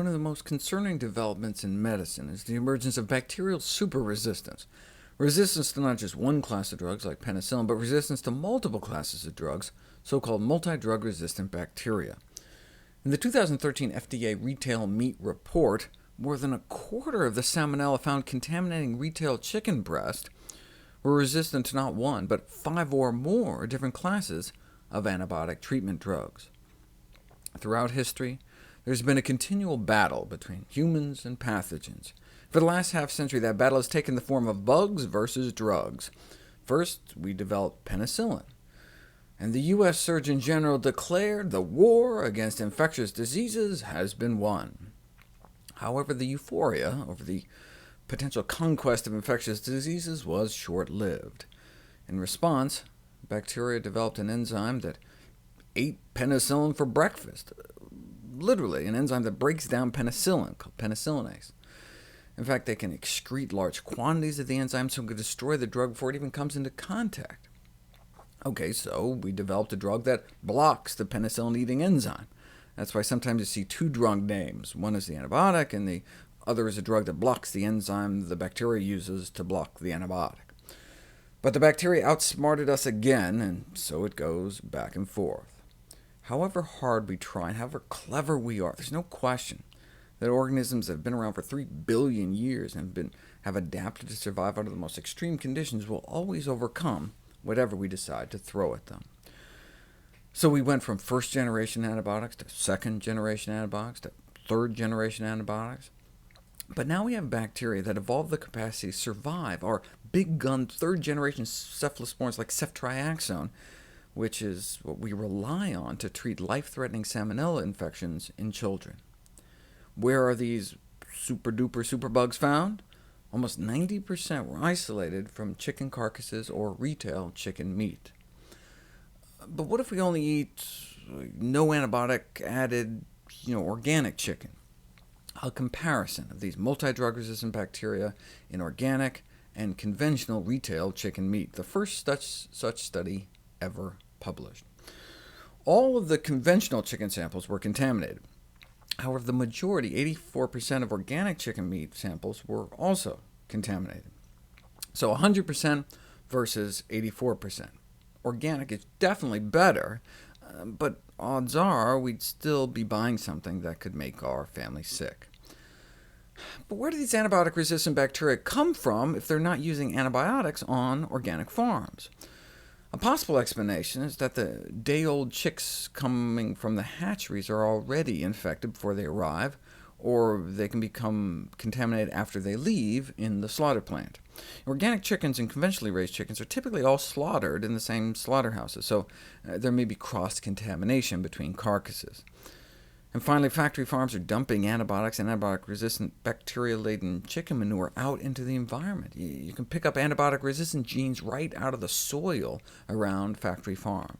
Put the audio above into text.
One of the most concerning developments in medicine is the emergence of bacterial superresistance. Resistance to not just one class of drugs like penicillin, but resistance to multiple classes of drugs, so-called multi-drug-resistant bacteria. In the 2013 FDA Retail Meat Report, more than a quarter of the salmonella found contaminating retail chicken breast were resistant to not one, but 5 or more different classes of antibiotic treatment drugs. Throughout history, there's been a continual battle between humans and pathogens. For the last half-century, that battle has taken the form of bugs versus drugs. First, we developed penicillin, and the U.S. Surgeon General declared the war against infectious diseases has been won. However, the euphoria over the potential conquest of infectious diseases was short-lived. In response, bacteria developed an enzyme that ate penicillin for breakfast, literally an enzyme that breaks down penicillin, called penicillinase. In fact, they can excrete large quantities of the enzyme, so it can destroy the drug before it even comes into contact. OK, so we developed a drug that blocks the penicillin-eating enzyme. That's why sometimes you see two drug names. One is the antibiotic, and the other is a drug that blocks the enzyme the bacteria uses to block the antibiotic. But the bacteria outsmarted us again, and so it goes back and forth. However hard we try, and however clever we are, there's no question that organisms that have been around for 3 billion years and have adapted to survive under the most extreme conditions will always overcome whatever we decide to throw at them. So we went from first-generation antibiotics to second-generation antibiotics to third-generation antibiotics. But now we have bacteria that evolved the capacity to survive our big-gun third-generation cephalosporins like ceftriaxone, which is what we rely on to treat life-threatening salmonella infections in children. Where are these super-duper superbugs found? Almost 90% were isolated from chicken carcasses or retail chicken meat. But what if we only eat no antibiotic-added organic chicken? A comparison of these multi-drug-resistant bacteria in organic and conventional retail chicken meat, the first such study ever published. All of the conventional chicken samples were contaminated. However, the majority, 84% of organic chicken meat samples, were also contaminated. So 100% versus 84%. Organic is definitely better, but odds are we'd still be buying something that could make our family sick. But where do these antibiotic-resistant bacteria come from if they're not using antibiotics on organic farms? A possible explanation is that the day-old chicks coming from the hatcheries are already infected before they arrive, or they can become contaminated after they leave in the slaughter plant. Organic chickens and conventionally raised chickens are typically all slaughtered in the same slaughterhouses, so there may be cross-contamination between carcasses. And finally, factory farms are dumping antibiotics and antibiotic-resistant bacteria-laden chicken manure out into the environment. You can pick up antibiotic-resistant genes right out of the soil around factory farms.